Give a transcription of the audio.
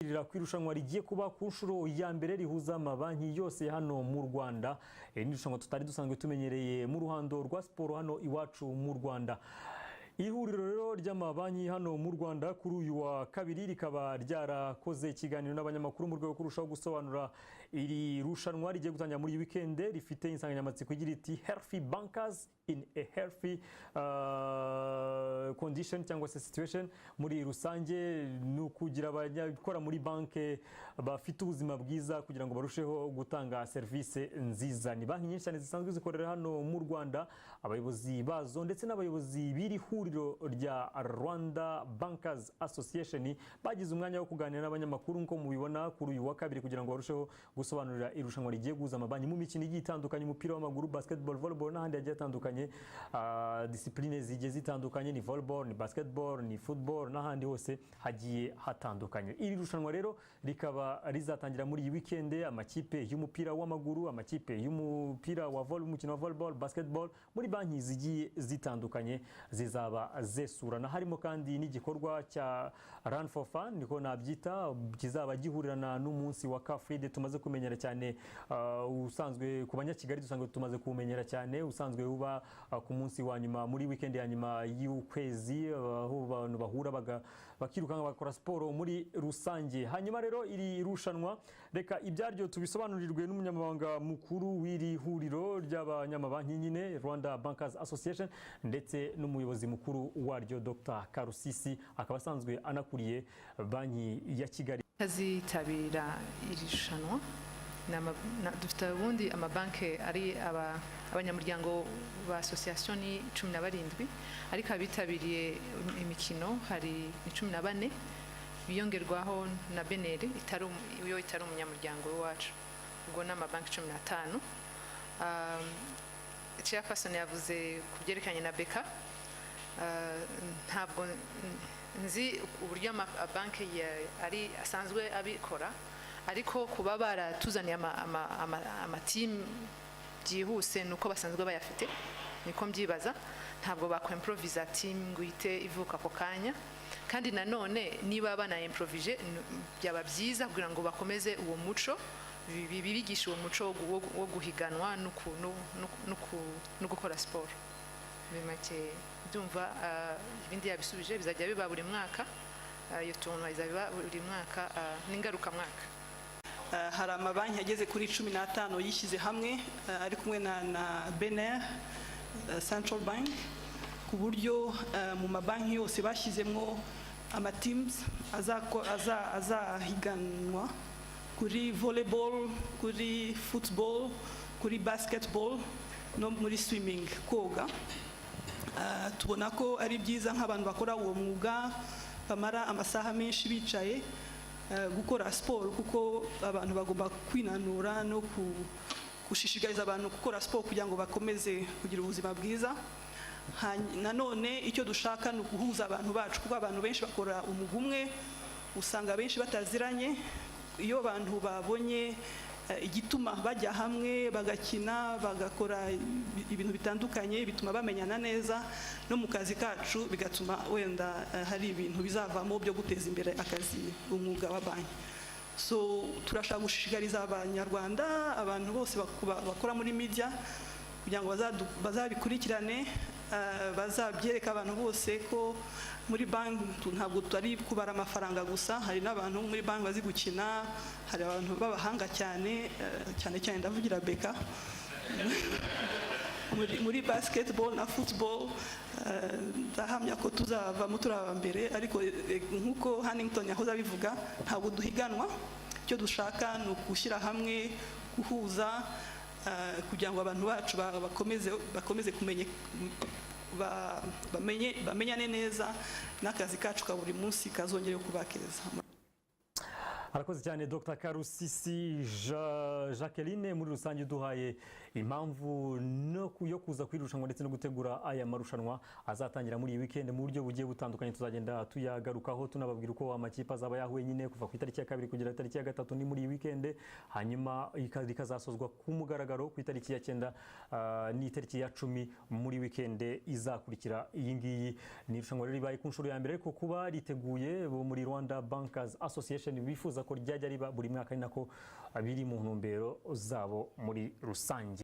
Ku irushanwa rigiye kuba ku nshuro ya mbere rihuza amabanki yose hano mu Rwanda. Ni irushanwa tutari dusanzwe tumenyereye mu ruhando rwa siporo hano iwacu mu Rwanda. Ihuriro rero ry'amabanki hano mu Rwanda kuri uyu wa kabiri rikaba ryarakoze ikiganiro n'abanyamakuru mu rwego rwo kurushaho gusobanura iri rushanwa rigiye gutangira muri weekend, rifite insanganyamatsiko igira iti healthy bankers in a healthy condition cyangwa se situation. Muri rusange ni ukugira abakora muri banke bafite ubuzima bwiza kugira ngo barusheho gutanga serivisi nziza. Ni banki nyinshi cyane zisanzwe zikorera hano mu Rwanda, abayobozi bazo ndetse n'abayobozi biri ihuriro rya Rwanda Bankers Association bagize umwanya wo kuganira n'abanyamakuru nko mubibona kuri uyu wa kabiri kugira ngo barusheho gusobanurira irushanwa rigiye guhuza amabanki mu mikino igiye itandukanye, umupira w'amaguru, basketball, volleyball n'ahandi hagiye atandukanye. Discipline zigiye zitandukanye, ni volleyball, ni basketball, ni football n'ahandi hose hagiye hatandukanye. Iri rushanwa rero rikaba rizatangira muri iyi weekend. Amakipe y'umupira w'amaguru, amakipe y'umupira wa volleyball, umukino wa volleyball, basketball muri banki zigiye zitandukanye zizaba zesurana. Harimo kandi n'igikorwa cya Run for Fun niko nabyita, kizaba gihurirana n'umunsi wa Car Free Day tumaze kumenyera cyane, usanzwe ku banyakigali dusanzwe tumaze kumenyera cyane, usanzwe uba ku munsi wa nyuma muri weekend ya nyuma y'ukwezi, aho abantu bahura bakiruka bakora siporo muri rusange. Hanyuma rero iri rushanwa reka ibyaryo tubisobanurirwe n'umunyamabanga mukuru w'iri huriro ry'abanyamabanki nyine Rwanda Bankers Association ndetse n'umuyobozi mukuru waryo Dr. Karusisi, akaba asanzwe anakuriye banki ya Kigali. Azitabira iri rushanwa dufite ubundi amabanki ari abanyamuryango ba association ni 17, ariko abitabiriye imikino hari 14 biyongerwaho na Beneri itari umunyamuryango wacu, ubwo n'amabanki 15. Chairperson yavuze kubyerekanye na Beka, ntabwo nzi uburyo amabanki ari asanzwe abikora, ariko kuba baratuzaniye amatimu byihuse nuko basanzwe bayafite, niko mbyibaza. Ntabwo bakwemprovisa team ngo ihite ivuka ako kanya, kandi nanone niba bana improvise byaba byiza kugira ngo bakomeze uwo muco, bibigisha uwo muco wo guhiganwa no gukora siporo. Bimake byumva ibindi yabisubije bizajya biba buri mwaka, iyo tuntu izaba buri mwaka n'ingaruka mwaka. Hari amabanki ageze kuri 15 yishyize hamwe ari kumwe na Bener Central Bank, ku buryo mu mabanki yose bashyizemo amateams azahiganwa kuri volleyball, kuri football, kuri basketball no muri swimming, koga. Tubona ko ari byiza nk'abantu bakora uwo mwuga bamara amasaha menshi bicaye gukora siporo, kuko abantu bagomba kwinanura no gushishikariza abantu gukora siporo kugira ngo bakomeze kugira ubuzima bwiza. Nanone icyo dushaka ni ukuhuza abantu bacu, kuko abantu benshi bakora umwuga umwe, usanga benshi bataziranye. Iyo abantu babonye igituma bajya hamwe bagakina bagakora ibintu bitandukanye, bituma bamenyana neza no mu kazi kacu, bigatuma wenda hari ibintu bizavamo byo guteza imbere akazi, umwuga wa banki. So turashaka gushishikariza abanyarwanda, abantu bose bakora muri media kugira ngo bazabikurikirane, bazabyereka abantu bose ko muri banki ntabwo turi kubara amafaranga gusa, hari n'abantu muri banki bazi gukina, hari abantu b'abahanga cyane cyane ndavugira Beka muri basketball na football. Ndahamya ko tuzavamo turaba mbere, ariko nk'uko Huntington yahoze abivuga, ntabwo duhiganwa. Icyo dushaka ni ugushyira hamwe, guhuza, kugira ngo abantu bacu bakomeze bamenyane neza, n'akazi kacu ka buri munsi kazongere kuba keza. Harakoze cyane Dr Karusisi Jacqueline muri rusange uduhaye impamvu yo kuza kwirushanwa ndetse no gutegura aya marushanwa azatangira muri iyi weekend mu buryo bugiye butandukanye. Tuzagenda tuyagarukaho tunababwira uko amakipe azaba yahuye nyine kuva ku itariki ya 2 kugera itariki ya 3 ni muri iyi weekend, hanyuma ikazasozwa ku mugaragaro ku itariki ya 9 ni itariki ya 10 muri weekend izakurikira. Iyi ngiyi ni irushanwa ribaye ku nshuro ya mbere ariko kuba riteguye bo muri Rwanda Bankers Association bifuza ko ryajya riba buri mwaka, ari nako biri mu ntumbero zabo muri rusange.